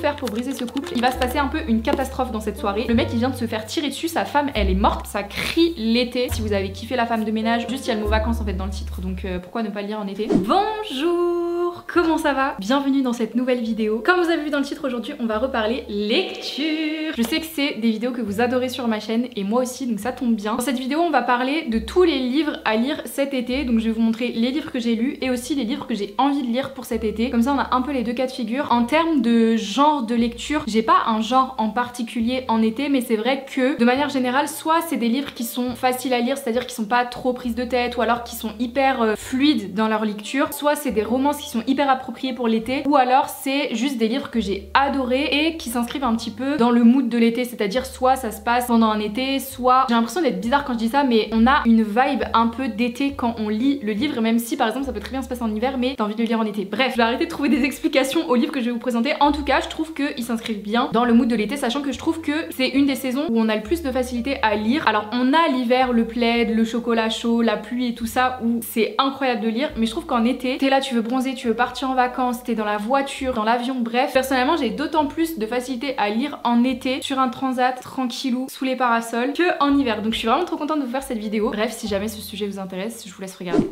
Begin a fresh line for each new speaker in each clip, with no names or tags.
faire pour briser ce couple. Il va se passer un peu une catastrophe dans cette soirée. Le mec il vient de se faire tirer dessus, sa femme elle est morte, ça crie l'été. Si vous avez kiffé La femme de ménage, juste il y a le mot vacances en fait dans le titre, donc pourquoi ne pas le lire en été. Bonjour, comment ça va? Bienvenue dans cette nouvelle vidéo. Comme vous avez vu dans le titre, aujourd'hui on va reparler lecture. Je sais que c'est des vidéos que vous adorez sur ma chaîne et moi aussi, donc ça tombe bien. Dans cette vidéo on va parler de tous les livres à lire cet été, donc je vais vous montrer les livres que j'ai lus et aussi les livres que j'ai envie de lire pour cet été. Comme ça on a un peu les deux cas de figure. En termes de genre de lecture, j'ai pas un genre en particulier en été, mais c'est vrai que de manière générale, soit c'est des livres qui sont faciles à lire, c'est-à-dire qui sont pas trop prises de tête ou alors qui sont hyper fluides dans leur lecture, soit c'est des romances qui sont hyper appropriées pour l'été, ou alors c'est juste des livres que j'ai adorés et qui s'inscrivent un petit peu dans le mood de l'été, c'est-à-dire soit ça se passe pendant un été, soit... J'ai l'impression d'être bizarre quand je dis ça, mais on a une vibe un peu d'été quand on lit le livre, même si par exemple ça peut très bien se passer en hiver, mais t'as envie de le lire en été. Bref, je vais arrêter de trouver des explications aux livres que je vais vous présenter. En tout cas, je trouve qu'ils s'inscrivent bien dans le mood de l'été, sachant que je trouve que c'est une des saisons où on a le plus de facilité à lire. Alors on a l'hiver, le plaid, le chocolat chaud, la pluie et tout ça, où c'est incroyable de lire, mais je trouve qu'en été, t'es là, tu veux bronzer, tu veux partir en vacances, t'es dans la voiture, dans l'avion, bref. Personnellement, j'ai d'autant plus de facilité à lire en été, sur un transat, tranquillou, sous les parasols, que en hiver. Donc je suis vraiment trop contente de vous faire cette vidéo. Bref, si jamais ce sujet vous intéresse, je vous laisse regarder.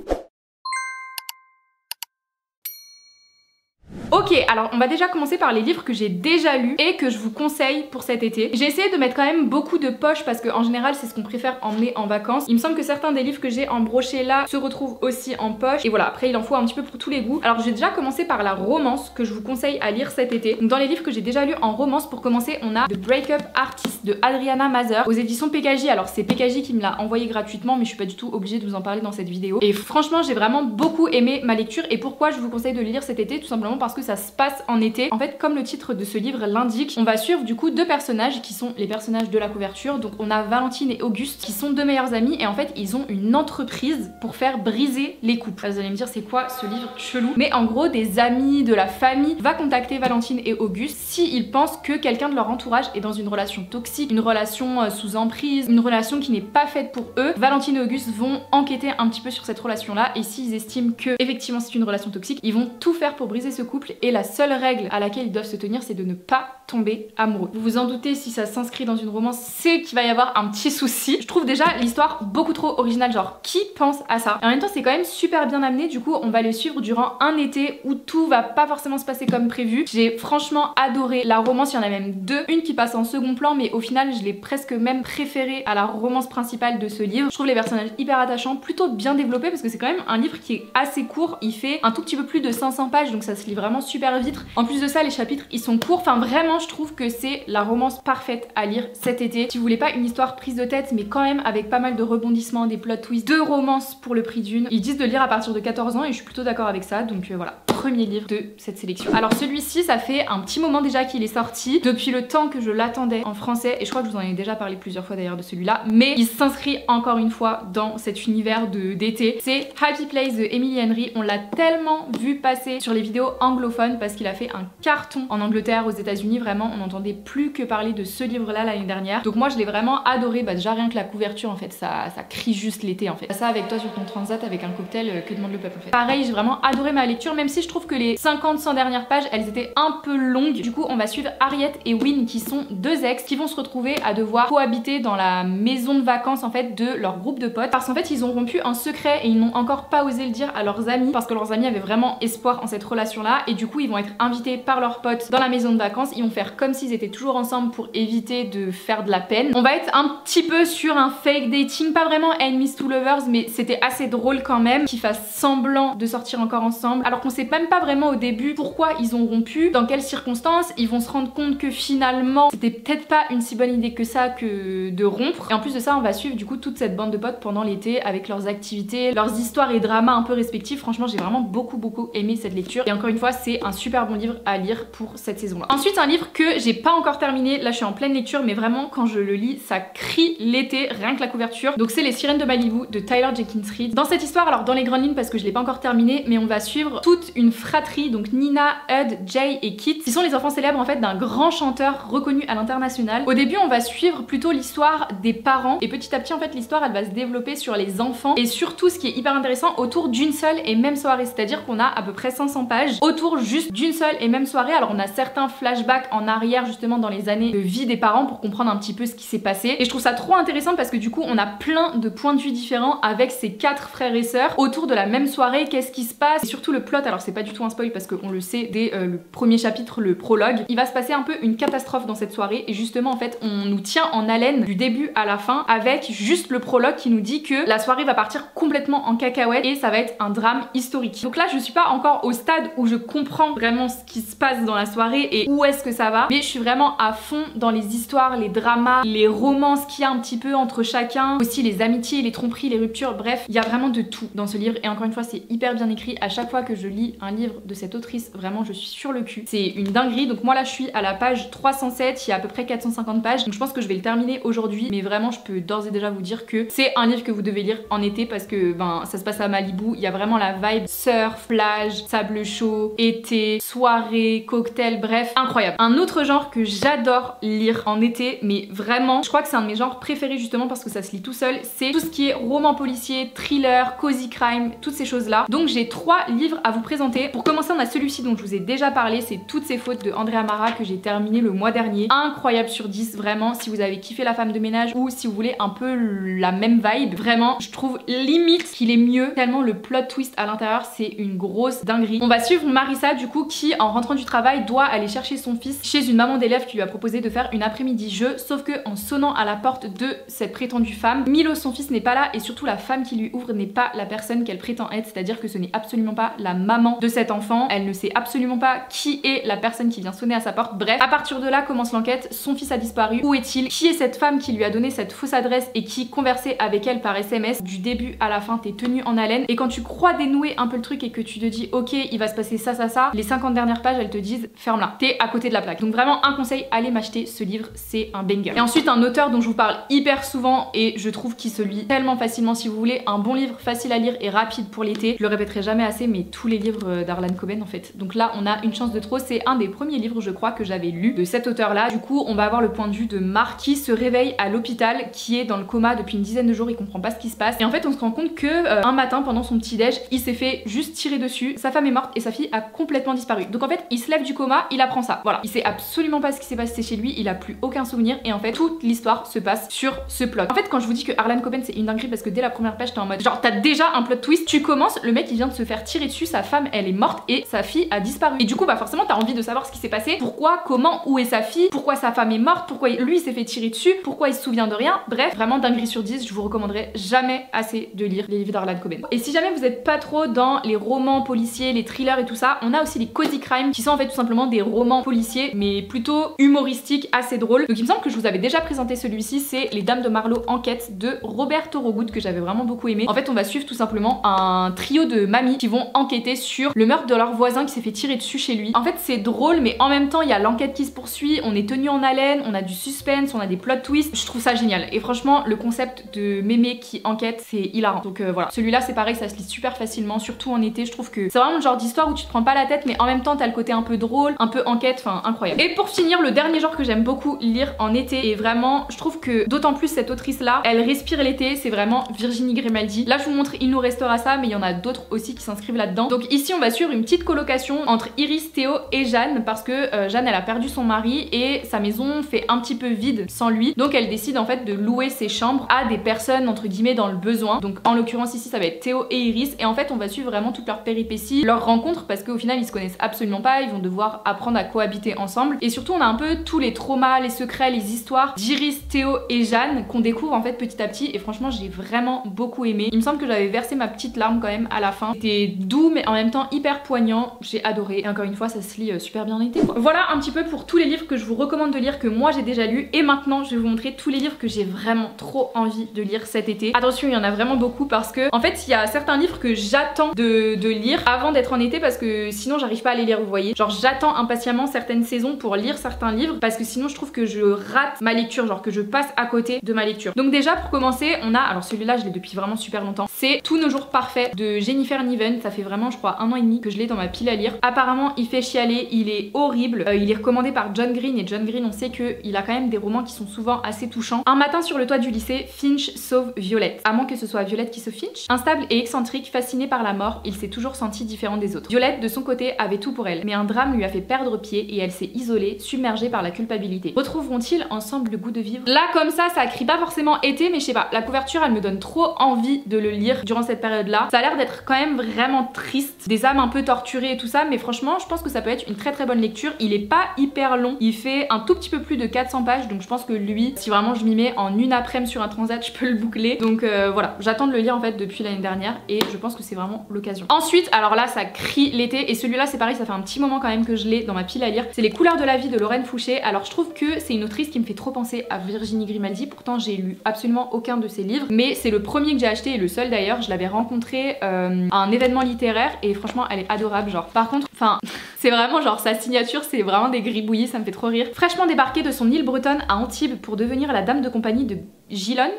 Ok, alors on va déjà commencer par les livres que j'ai déjà lus et que je vous conseille pour cet été. J'ai essayé de mettre quand même beaucoup de poches parce qu'en général c'est ce qu'on préfère emmener en vacances. Il me semble que certains des livres que j'ai en brochet là se retrouvent aussi en poche. Et voilà, après il en faut un petit peu pour tous les goûts. Alors j'ai déjà commencé par la romance que je vous conseille à lire cet été. Donc dans les livres que j'ai déjà lus en romance, pour commencer, on a The Breakup Artist de Adriana Mazer aux éditions PKJ. Alors c'est PKJ qui me l'a envoyé gratuitement, mais je suis pas du tout obligée de vous en parler dans cette vidéo. Et franchement j'ai vraiment beaucoup aimé ma lecture. Et pourquoi je vous conseille de le lire cet été? Tout simplement parce que ça se passe en été. En fait, comme le titre de ce livre l'indique, on va suivre du coup deux personnages qui sont les personnages de la couverture. Donc on a Valentine et Auguste qui sont deux meilleurs amis et en fait ils ont une entreprise pour faire briser les couples. Vous allez me dire c'est quoi ce livre chelou? Mais en gros, des amis de la famille va contacter Valentine et Auguste s'ils pensent que quelqu'un de leur entourage est dans une relation toxique, une relation sous emprise, une relation qui n'est pas faite pour eux. Valentine et Auguste vont enquêter un petit peu sur cette relation là et s'ils estiment que effectivement c'est une relation toxique, ils vont tout faire pour briser ce couple et la seule règle à laquelle ils doivent se tenir, c'est de ne pas tomber amoureux. Vous vous en doutez, si ça s'inscrit dans une romance, c'est qu'il va y avoir un petit souci. Je trouve déjà l'histoire beaucoup trop originale, genre qui pense à ça? Et en même temps c'est quand même super bien amené, du coup on va le suivre durant un été où tout va pas forcément se passer comme prévu. J'ai franchement adoré la romance, il y en a même deux, une qui passe en second plan mais au final je l'ai presque même préférée à la romance principale de ce livre. Je trouve les personnages hyper attachants, plutôt bien développés parce que c'est quand même un livre qui est assez court, il fait un tout petit peu plus de 500 pages donc ça se lit vraiment super vite. En plus de ça les chapitres ils sont courts, enfin vraiment je trouve que c'est la romance parfaite à lire cet été. Si vous voulez pas une histoire prise de tête mais quand même avec pas mal de rebondissements, des plot twists, deux romances pour le prix d'une. Ils disent de lire à partir de 14 ans et je suis plutôt d'accord avec ça, donc voilà, premier livre de cette sélection. Alors celui-ci ça fait un petit moment déjà qu'il est sorti, depuis le temps que je l'attendais en français et je crois que je vous en ai déjà parlé plusieurs fois d'ailleurs de celui-là, mais il s'inscrit encore une fois dans cet univers d'été. C'est Happy Place de Emily Henry. On l'a tellement vu passer sur les vidéos anglophones parce qu'il a fait un carton en Angleterre, aux États-Unis, vraiment on n'entendait plus que parler de ce livre là l'année dernière. Donc moi je l'ai vraiment adoré, bah déjà rien que la couverture en fait ça crie juste l'été en fait. Ça avec toi sur ton transat avec un cocktail, que demande le peuple en fait. Pareil, j'ai vraiment adoré ma lecture, même si je trouve que les 50-100 dernières pages elles étaient un peu longues. Du coup on va suivre Harriet et Win qui sont deux ex qui vont se retrouver à devoir cohabiter dans la maison de vacances en fait de leur groupe de potes, parce qu'en fait ils ont rompu un secret et ils n'ont encore pas osé le dire à leurs amis parce que leurs amis avaient vraiment espoir en cette relation là et du coup ils vont être invités par leurs potes dans la maison de vacances. Ils vont faire comme s'ils étaient toujours ensemble pour éviter de faire de la peine. On va être un petit peu sur un fake dating, pas vraiment enemies to lovers, mais c'était assez drôle quand même qu'ils fassent semblant de sortir encore ensemble alors qu'on sait même pas vraiment au début pourquoi ils ont rompu, dans quelles circonstances. Ils vont se rendre compte que finalement c'était peut-être pas une si bonne idée que ça que de rompre. Et en plus de ça on va suivre du coup toute cette bande de potes pendant l'été avec leurs activités, leurs histoires et dramas un peu respectifs. Franchement j'ai vraiment beaucoup aimé cette lecture et encore une fois c'est un super bon livre à lire pour cette saison là. Ensuite un livre que j'ai pas encore terminé, là je suis en pleine lecture mais vraiment quand je le lis ça crie l'été, rien que la couverture. Donc c'est Les Sirènes de Malibu de Tyler Jenkins Reid. Dans cette histoire, alors dans les grandes lignes parce que je l'ai pas encore terminé, mais on va suivre toute une fratrie, donc Nina, Hud, Jay et Kit, qui sont les enfants célèbres en fait d'un grand chanteur reconnu à l'international. Au début on va suivre plutôt l'histoire des parents et petit à petit en fait l'histoire elle va se développer sur les enfants et surtout ce qui est hyper intéressant autour d'une seule et même soirée, c'est-à-dire qu'on a à peu près 500 pages autour autour juste d'une seule et même soirée. Alors on a certains flashbacks en arrière justement dans les années de vie des parents pour comprendre un petit peu ce qui s'est passé, et je trouve ça trop intéressant parce que du coup on a plein de points de vue différents avec ces 4 frères et sœurs autour de la même soirée. Qu'est-ce qui se passe, et surtout le plot. Alors c'est pas du tout un spoil parce qu'on le sait dès le premier chapitre, le prologue. Il va se passer un peu une catastrophe dans cette soirée, et justement en fait on nous tient en haleine du début à la fin avec juste le prologue qui nous dit que la soirée va partir complètement en cacahuète et ça va être un drame historique. Donc là je suis pas encore au stade où je comprends vraiment ce qui se passe dans la soirée et où est-ce que ça va, mais je suis vraiment à fond dans les histoires, les dramas, les romances qu'il y a un petit peu entre chacun, aussi les amitiés, les tromperies, les ruptures, bref, il y a vraiment de tout dans ce livre, et encore une fois c'est hyper bien écrit. À chaque fois que je lis un livre de cette autrice, vraiment je suis sur le cul, c'est une dinguerie. Donc moi là je suis à la page 307, il y a à peu près 450 pages, donc je pense que je vais le terminer aujourd'hui, mais vraiment je peux d'ores et déjà vous dire que c'est un livre que vous devez lire en été parce que ben ça se passe à Malibu, il y a vraiment la vibe surf, plage, sable chaud, été, soirée, cocktail, bref, incroyable. Un autre genre que j'adore lire en été, mais vraiment je crois que c'est un de mes genres préférés justement parce que ça se lit tout seul, c'est tout ce qui est roman policier, thriller, cozy crime, toutes ces choses là. Donc j'ai 3 livres à vous présenter. Pour commencer on a celui-ci dont je vous ai déjà parlé, c'est Toutes ces fautes de Andrea Mara que j'ai terminé le mois dernier. Incroyable sur 10 vraiment, si vous avez kiffé La femme de ménage ou si vous voulez un peu la même vibe, vraiment je trouve limite qu'il est mieux tellement le plot twist à l'intérieur c'est une grosse dinguerie. On va suivre Marissa du coup qui en rentrant du travail doit aller chercher son fils chez une maman d'élève qui lui a proposé de faire une après-midi jeu, sauf que en sonnant à la porte de cette prétendue femme, Milo son fils n'est pas là, et surtout la femme qui lui ouvre n'est pas la personne qu'elle prétend être, c'est-à-dire que ce n'est absolument pas la maman de cet enfant, elle ne sait absolument pas qui est la personne qui vient sonner à sa porte. Bref, à partir de là commence l'enquête. Son fils a disparu, où est-il? Qui est cette femme qui lui a donné cette fausse adresse et qui conversait avec elle par SMS? Du début à la fin t'es tenu en haleine, et quand tu crois dénouer un peu le truc et que tu te dis ok il va se passer ça, les 50 dernières pages elles te disent ferme-la, t'es à côté de la plaque. Donc vraiment un conseil, allez m'acheter ce livre, c'est un banger. Et ensuite un auteur dont je vous parle hyper souvent et je trouve qu'il se lit tellement facilement. Si vous voulez un bon livre facile à lire et rapide pour l'été, je le répéterai jamais assez, mais tous les livres d'Harlan Coben en fait. Donc là on a Une chance de trop, c'est un des premiers livres je crois que j'avais lu de cet auteur là. Du coup on va avoir le point de vue de Marc qui se réveille à l'hôpital, qui est dans le coma depuis une dizaine de jours, il comprend pas ce qui se passe, et en fait on se rend compte que un matin pendant son petit déj il s'est fait juste tirer dessus, sa femme est morte et sa fille a complètement disparu. Donc en fait il se lève du coma, il apprend ça, voilà, il sait absolument pas ce qui s'est passé chez lui, il a plus aucun souvenir, et en fait toute l'histoire se passe sur ce plot. En fait quand je vous dis que Harlan Coben c'est une dinguerie parce que dès la première page t'es en mode genre t'as déjà un plot twist, tu commences, le mec il vient de se faire tirer dessus, sa femme elle est morte et sa fille a disparu, et du coup bah forcément t'as envie de savoir ce qui s'est passé, pourquoi, comment, où est sa fille, pourquoi sa femme est morte, pourquoi lui il s'est fait tirer dessus, pourquoi il se souvient de rien. Bref, vraiment dinguerie sur 10, je vous recommanderais jamais assez de lire les livres d'Harlan Coben. Et si jamais vous êtes pas trop dans les romans policiers, les thrillers et tout ça, on a aussi les cozy crime qui sont en fait tout simplement des romans policiers mais plutôt humoristiques, assez drôles. Donc il me semble que je vous avais déjà présenté celui-ci, c'est Les Dames de Marlowe Enquête de Robert Thorogood que j'avais vraiment beaucoup aimé. En fait on va suivre tout simplement un trio de mamies qui vont enquêter sur le meurtre de leur voisin qui s'est fait tirer dessus chez lui. En fait c'est drôle mais en même temps il y a l'enquête qui se poursuit, on est tenu en haleine, on a du suspense, on a des plot twists, je trouve ça génial. Et franchement le concept de mémé qui enquête c'est hilarant. Donc voilà, celui-là c'est pareil, ça se lit super facilement, surtout en été. Je trouve que c'est vraiment le genre d'histoire où tu te prends pas la tête mais en même temps t'as le côté un peu drôle, un peu enquête, enfin incroyable. Et pour finir, le dernier genre que j'aime beaucoup lire en été, et vraiment je trouve que d'autant plus cette autrice là elle respire l'été, c'est vraiment Virginie Grimaldi. Là je vous montre Il nous restera ça, mais il y en a d'autres aussi qui s'inscrivent là-dedans. Donc ici on va suivre une petite colocation entre Iris, Théo et Jeanne, parce que Jeanne elle a perdu son mari et sa maison fait un petit peu vide sans lui, donc elle décide en fait de louer ses chambres à des personnes entre guillemets dans le besoin. Donc en l'occurrence ici ça va être Théo et Iris, et en fait on va suivre vraiment toutes leurs péripéties, leurs rencontres, parce qu'au final ils se connaissent absolument pas, ils vont devoir apprendre à cohabiter ensemble, et surtout on a un peu tous les traumas, les secrets, les histoires d'Iris, Théo et Jeanne qu'on découvre en fait petit à petit, et franchement j'ai vraiment beaucoup aimé. Il me semble que j'avais versé ma petite larme quand même à la fin, c'était doux mais en même temps hyper poignant, j'ai adoré, et encore une fois ça se lit super bien l'été quoi. Voilà un petit peu pour tous les livres que je vous recommande de lire, que moi j'ai déjà lus, et maintenant je vais vous montrer tous les livres que j'ai vraiment trop envie de lire cet été. Attention il y en a vraiment beaucoup parce que en fait il y a certains livres que j'attends de lire avant d'être en été, parce que sinon j'arrive pas à les lire, vous voyez, genre j'attends impatiemment certaines saisons pour lire certains livres, parce que sinon je trouve que je rate ma lecture, genre que je passe à côté de ma lecture. Donc déjà pour commencer on a, alors celui-là je l'ai depuis vraiment super longtemps, c'est Tous nos jours parfaits de Jennifer Niven. Ça fait vraiment je crois 1 an et demi que je l'ai dans ma pile à lire. Apparemment il fait chialer, il est horrible, il est recommandé par John Green, et John Green on sait qu'il a quand même des romans qui sont souvent assez touchants. Un matin sur le toit du lycée, Finch sauve Violette. À moins que ce soit Violette qui sauve Finch. Instable et excentrique, fasciné par la mort, il s'est toujours senti différent des autres. Violette de son côté, avait tout pour elle. Mais un drame lui a fait perdre pied et elle s'est isolée, submergée par la culpabilité. Retrouveront-ils ensemble le goût de vivre? Là comme ça crie pas forcément été, mais je sais pas, la couverture elle me donne trop envie de le lire durant cette période là. Ça a l'air d'être quand même vraiment triste, des âmes un peu torturées et tout ça, mais franchement je pense que ça peut être une très bonne lecture. Il est pas hyper long, il fait un tout petit peu plus de 400 pages, donc je pense que lui, si vraiment je m'y mets en une après-midi sur un transat, je peux le boucler. Donc voilà, j'attends de le lire en fait depuis l'année dernière et je pense que c'est vraiment l'occasion. Ensuite, alors là ça crie l'été et celui-là c'est pareil, ça fait un petit moment quand même que je l'ai dans ma pile à lire. C'est Les couleurs de la vie de Lorraine Fouché. Alors je trouve que c'est une autrice qui me fait trop penser à Virginie Grimaldi, pourtant j'ai lu absolument aucun de ses livres, mais c'est le premier que j'ai acheté et le seul d'ailleurs. Je l'avais rencontré à un événement littéraire et franchement elle est adorable, genre par contre, enfin c'est vraiment genre sa signature, c'est vraiment des gribouillis, ça me fait trop rire. Fraîchement débarquée de son île bretonne à Antibes pour devenir la dame de compagnie de Gillon,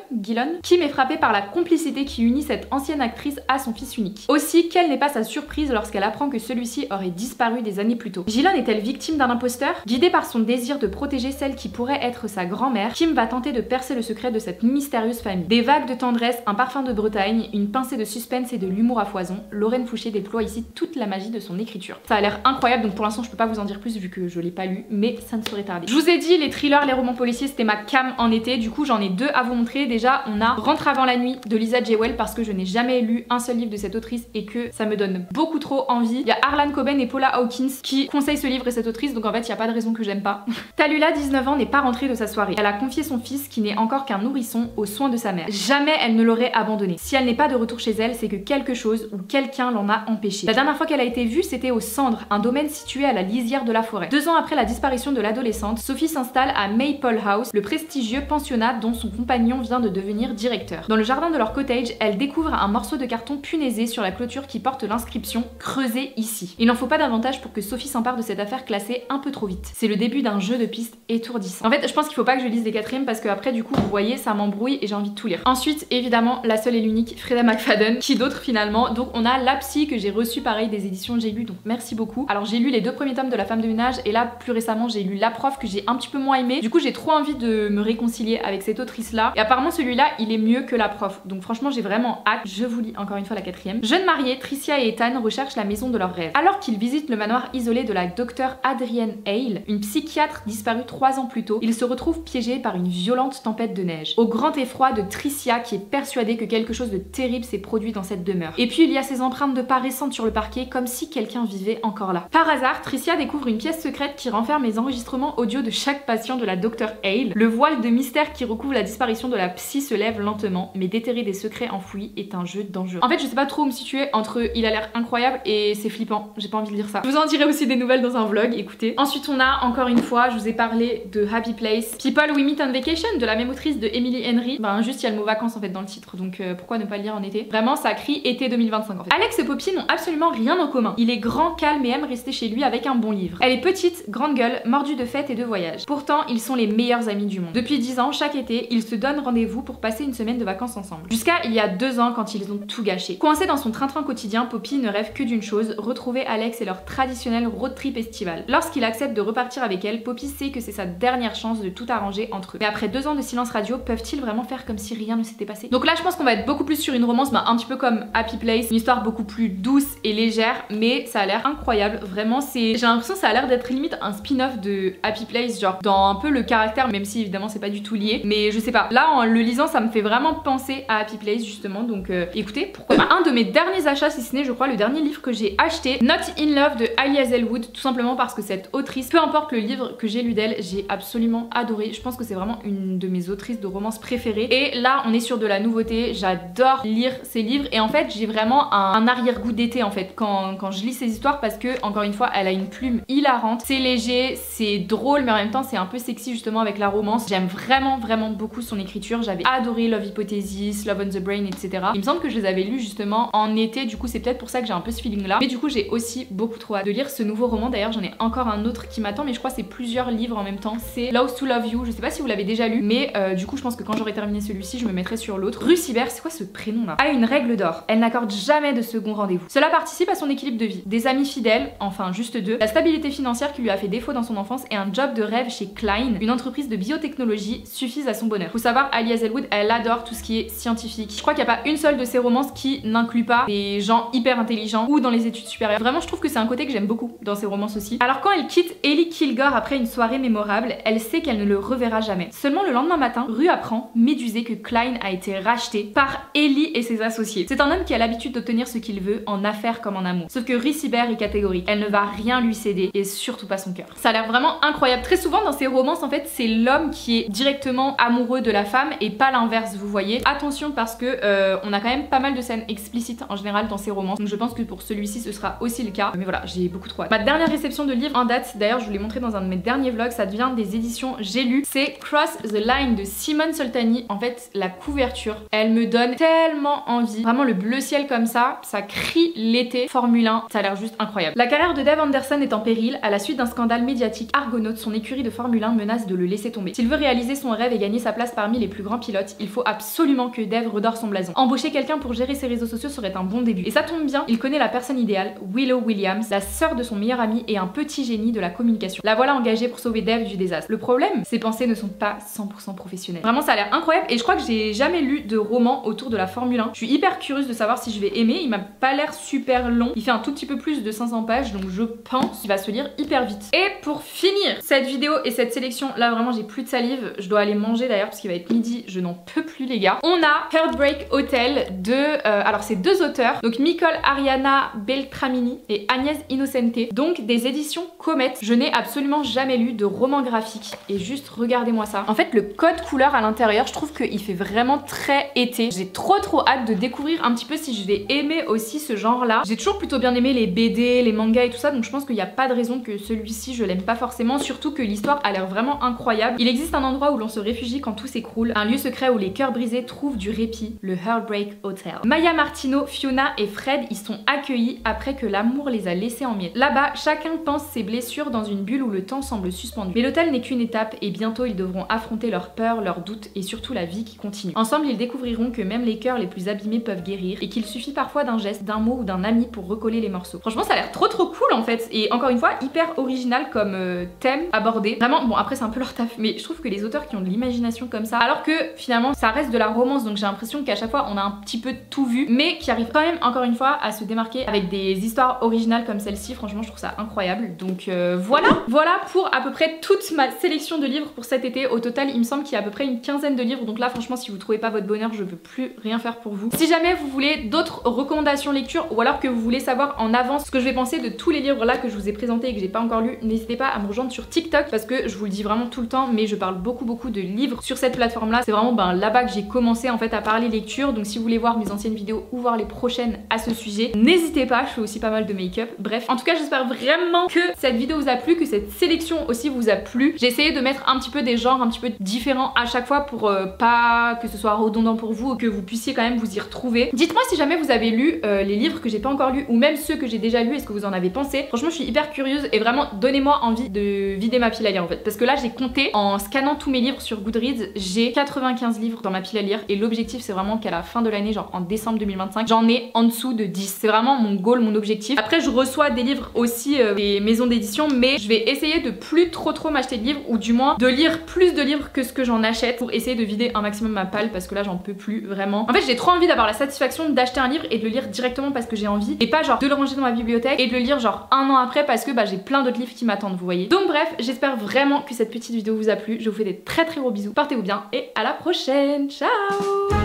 Kim est frappée par la complicité qui unit cette ancienne actrice à son fils unique. Aussi, quelle n'est pas sa surprise lorsqu'elle apprend que celui-ci aurait disparu des années plus tôt. Gillon est-elle victime d'un imposteur? Guidée par son désir de protéger celle qui pourrait être sa grand-mère, Kim va tenter de percer le secret de cette mystérieuse famille. Des vagues de tendresse, un parfum de Bretagne, une pincée de suspense et de l'humour à foison, Lorraine Fouché déploie ici toute la magie de son écriture. Ça a l'air incroyable, donc pour l'instant je peux pas vous en dire plus vu que je l'ai pas lu, mais ça ne saurait tarder. Je vous ai dit, les thrillers, les romans policiers c'était ma cam en été, du coup j'en ai deux à vous montrer. Déjà on a Rentre avant la nuit de Lisa J. Wells parce que je n'ai jamais lu un seul livre de cette autrice et que ça me donne beaucoup trop envie. Il y a Harlan Coben et Paula Hawkins qui conseillent ce livre et cette autrice, donc en fait il n'y a pas de raison que j'aime pas. Talula, 19 ans, n'est pas rentrée de sa soirée. Elle a confié son fils, qui n'est encore qu'un nourrisson, aux soins de sa mère. Jamais elle ne l'aurait abandonné. Si elle n'est pas de retour chez elle, c'est que quelque chose ou quelqu'un l'en a empêché. La dernière fois qu'elle a été vue, c'était aux Cendres, un domaine situé à la lisière de la forêt. 2 ans après la disparition de l'adolescente, Sophie s'installe à Maypole House, le prestigieux pensionnat dont son compagnon vient de devenir directeur. Dans le jardin de leur cottage, elle découvre un morceau de carton punaisé sur la clôture qui porte l'inscription « Creusé ici ». Il n'en faut pas davantage pour que Sophie s'empare de cette affaire classée un peu trop vite. C'est le début d'un jeu de pistes étourdissant. En fait, je pense qu'il faut pas que je lise les quatrièmes parce que après du coup, vous voyez, ça m'embrouille et j'ai envie de tout lire. Ensuite, évidemment, la seule et l'unique Freda McFadden, qui d'autre finalement. Donc on a La Psy que j'ai reçu pareil des éditions J'ai lu, donc merci beaucoup. Alors j'ai lu les 2 premiers tomes de La Femme de ménage et là plus récemment j'ai lu La Prof que j'ai un petit peu moins aimé. Du coup j'ai trop envie de me réconcilier avec cette autrice là et apparemment celui-là il est mieux que La Prof. Donc franchement j'ai vraiment hâte. Je vous lis encore une fois la 4e. Jeunes mariés, Tricia et Ethan recherchent la maison de leurs rêves. Alors qu'ils visitent le manoir isolé de la docteure Adrienne Hale, une psychiatre disparue 3 ans plus tôt, ils se retrouvent piégés par une violente tempête de neige. Au grand effroi de Tricia qui est persuadée que quelque chose de terrible s'est produit dans cette demeure. Et puis il y a ces empreintes de pas récentes sur le parquet comme si quelqu'un vivait encore là. Par hasard, Tricia découvre une pièce secrète qui renferme les enregistrements audio de chaque patient de la docteure Hale. Le voile de mystère qui recouvre la disparition de la psy se lève lentement, mais déterrer des secrets enfouis est un jeu dangereux. En fait, je sais pas trop où me situer entre il a l'air incroyable et c'est flippant. J'ai pas envie de lire ça. Je vous en dirai aussi des nouvelles dans un vlog, écoutez. Ensuite, on a encore une fois, je vous ai parlé de Happy Place, People We Meet on Vacation de la même autrice de Emily Henry. Ben juste il y a le mot vacances en fait dans le titre, donc pourquoi ne pas le lire en été? Vraiment, ça crie été 2025 en fait. Alex et Poppy n'ont absolument rien en commun. Il est grand, calme et aime rester chez lui avec un bon livre. Elle est petite, grande gueule, mordue de fêtes et de voyages. Pourtant, ils sont les meilleurs amis du monde. Depuis 10 ans, chaque été, ils se donnent rendez-vous pour passer une semaine de vacances ensemble. Jusqu'à il y a 2 ans quand ils ont tout gâché. Coincée dans son train-train quotidien, Poppy ne rêve que d'une chose, retrouver Alex et leur traditionnel road trip estival. Lorsqu'il accepte de repartir avec elle, Poppy sait que c'est sa dernière chance de tout arranger entre eux. Mais après 2 ans de silence radio, peuvent-ils vraiment faire comme si rien ne s'était passé? Donc là, je pense qu'on va être beaucoup plus sur une romance, un petit peu comme Happy Place, une histoire beaucoup plus douce et légère, mais ça a l'air incroyable. Vraiment, j'ai l'impression que ça a l'air d'être limite un spin-off de Happy Place, genre dans un peu le caractère, même si évidemment c'est pas du tout lié, mais je sais pas. Là, en le lisant, ça me fait vraiment penser à Happy Place justement, donc écoutez, pourquoi pas. Un de mes derniers achats, si ce n'est je crois le dernier livre que j'ai acheté, Not in Love de Ali Hazelwood, tout simplement parce que cette autrice, peu importe le livre que j'ai lu d'elle, j'ai absolument adoré. Je pense que c'est vraiment une de mes autrices de romance préférées et là on est sur de la nouveauté. J'adore lire ces livres et en fait j'ai vraiment un arrière-goût d'été en fait quand je lis ces histoires parce que encore une fois elle a une plume hilarante, c'est léger, c'est drôle mais en même temps c'est un peu sexy justement avec la romance. J'aime vraiment beaucoup son écriture, j'avais adoré Love Hypothesis, Love on the Brain, etc. Il me semble que je les avais lus justement en été, du coup c'est peut-être pour ça que j'ai un peu ce feeling là, mais du coup j'ai aussi beaucoup trop hâte de lire ce nouveau roman. D'ailleurs j'en ai encore un autre qui m'attend mais je crois que c'est plusieurs livres en même temps, c'est Laws to Love You, je sais pas si vous l'avez déjà lu mais du coup je pense que quand j'aurai terminé celui-ci je me mettrai sur l'autre. Rue Cyber, c'est quoi ce prénom là? A une règle d'or, elle n'accorde jamais de second rendez-vous. Cela participe à son équilibre de vie, des amis fidèles, en enfin juste 2, la stabilité financière qui lui a fait défaut dans son enfance et un job de rêve chez Klein, une entreprise de biotechnologie, suffisent à son bonheur. Faut savoir, Ali Hazelwood, elle adore tout ce qui est scientifique. Je crois qu'il n'y a pas une seule de ses romances qui n'inclut pas des gens hyper intelligents ou dans les études supérieures. Vraiment, je trouve que c'est un côté que j'aime beaucoup dans ses romances aussi. Alors quand elle quitte Ellie Kilgore après une soirée mémorable, elle sait qu'elle ne le reverra jamais. Seulement le lendemain matin, Rue apprend, médusée, que Klein a été racheté par Ellie et ses associés. C'est un homme qui a l'habitude d'obtenir ce qu'il veut en affaires comme en amour. Sauf que Rue Cyber est catégorique. Elle ne va rien lui céder et surtout pas son cœur. Ça a l'air vraiment incroyable. Très souvent dans ces romances, en fait, c'est l'homme qui est directement amoureux de la femme et pas l'inverse, vous voyez. Attention parce que on a quand même pas mal de scènes explicites en général dans ces romances. Donc je pense que pour celui-ci ce sera aussi le cas. Mais voilà, j'ai beaucoup trop hâte. Ma dernière réception de livre en date, d'ailleurs je vous l'ai montré dans un de mes derniers vlogs, ça devient des éditions J'ai lu. C'est Cross the Line de Simone Soltani. En fait, la couverture, elle me donne tellement envie. Vraiment le bleu ciel comme ça crie l'été. Formule 1, ça a l'air juste incroyable. La carrière de Dave Anderson est en péril à la suite d'un scandale médiatique. Argonaut, son écurie de Formule 1, menace de le laisser tomber. S'il veut réaliser son rêve et gagner sa place parmi les plus grands pilotes, il faut absolument que Dave redore son blason. Embaucher quelqu'un pour gérer ses réseaux sociaux serait un bon début. Et ça tombe bien, il connaît la personne idéale, Willow Williams, la sœur de son meilleur ami et un petit génie de la communication. La voilà engagée pour sauver Dave du désastre. Le problème, ses pensées ne sont pas 100% professionnelles. Vraiment, ça a l'air incroyable et je crois que j'ai jamais lu de roman autour de la Formule 1. Je suis hyper curieuse de savoir si je vais aimer. Il m'a pas l'air super long. Il fait un tout petit peu plus de 500 pages, donc je pense qu'il va se lire hyper vite. Et pour finir cette vidéo et cette sélection, là vraiment j'ai plus de salive. Je dois aller manger d'ailleurs parce qu'il va être midi. Je n'en peux plus les gars. On a Heartbreak Hotel de... alors c'est deux auteurs. Donc Nicole Ariana Beltramini et Agnès Innocente. Donc des éditions Comet. Je n'ai absolument jamais lu de roman graphique. Et juste regardez-moi ça. En fait le code couleur à l'intérieur, je trouve qu'il fait vraiment très été. J'ai trop hâte de découvrir un petit peu si je vais aimer aussi ce genre là. J'ai toujours plutôt bien aimé les BD, les mangas et tout ça, donc je pense qu'il n'y a pas de raison que celui-ci je l'aime pas forcément, surtout que l'histoire a l'air vraiment incroyable. Il existe un endroit où l'on se réfugie quand tout s'écroule, un lieu secret où les cœurs brisés trouvent du répit, le Heartbreak Hotel. Maya Martino, Fiona et Fred y sont accueillis après que l'amour les a laissés en miettes. Là-bas, chacun pense ses blessures dans une bulle où le temps semble suspendu. Mais l'hôtel n'est qu'une étape et bientôt ils devront affronter leurs peurs, leurs doutes et surtout la vie qui continue. Ensemble, ils découvriront que même les cœurs les plus abîmés peuvent guérir et qu'il suffit parfois d'un geste, d'un mot ou d'un ami pour recoller les morceaux. Franchement, ça a l'air trop cool en fait et encore une fois hyper original comme thème abordé. Vraiment, bon après c'est un peu leur taf, mais je trouve que les auteurs qui ont de l'imagination comme ça, alors que finalement ça reste de la romance, donc j'ai l'impression qu'à chaque fois on a un petit peu tout vu, mais qui arrivent quand même encore une fois à se démarquer avec des histoires originales comme celle-ci. Franchement, je trouve ça incroyable. Donc voilà pour à peu près toute ma sélection de livres pour cet été. Au total, il me semble qu'il y a à peu près une quinzaine de livres, donc là franchement si vous trouvez pas votre bonheur, je peux plus rien faire pour vous. Si jamais vous voulez d'autres recommandations lecture ou alors que vous voulez savoir en avance ce que je vais penser de tous les livres là que je vous ai présentés et que j'ai pas encore lu, n'hésitez pas à me rejoindre sur TikTok parce que je vous le dis vraiment tout le temps, mais je parle beaucoup de livres sur cette plateforme là. C'est vraiment là-bas que j'ai commencé en fait à parler lecture, donc si vous voulez voir mes anciennes vidéos ou voir les prochaines à ce sujet, n'hésitez pas, je fais aussi pas mal de make-up. Bref, en tout cas j'espère vraiment que cette vidéo vous a plu, que cette sélection aussi vous a plu. J'ai essayé de mettre un petit peu des genres un petit peu différents à chaque fois pour pas que ce soit redondant pour vous ou que vous puissiez quand même vous y retrouver. Dites-moi si jamais vous avez lu les livres que j'ai pas encore lus ou même ceux que j'ai déjà lus, est-ce que vous en avez pensé? Franchement je suis hyper curieuse et vraiment donnez-moi envie de vider ma pile à lire en fait, parce que là j'ai compté en scannant tous mes livres sur Goodreads, j'ai 95 livres dans ma pile à lire et l'objectif c'est vraiment qu'à la fin de l'année, genre en décembre 2025, j'en ai en dessous de 10. C'est vraiment mon goal, mon objectif. Après je reçois des livres aussi des maisons d'édition, mais je vais essayer de plus trop m'acheter de livres ou du moins de lire plus de livres que ce que j'en achète pour essayer de vider un maximum ma palle parce que là j'en peux plus vraiment. En fait j'ai trop envie d'avoir la satisfaction d'acheter un livre et de le lire directement parce que j'ai envie et pas genre de le ranger dans ma bibliothèque et de le lire genre un an après parce que j'ai plein d'autres livres qui m'attendent, vous voyez. Donc bref, j'espère vraiment que cette petite vidéo vous a plu. Je vous fais des très gros bisous, portez-vous bien et à la prochaine, ciao.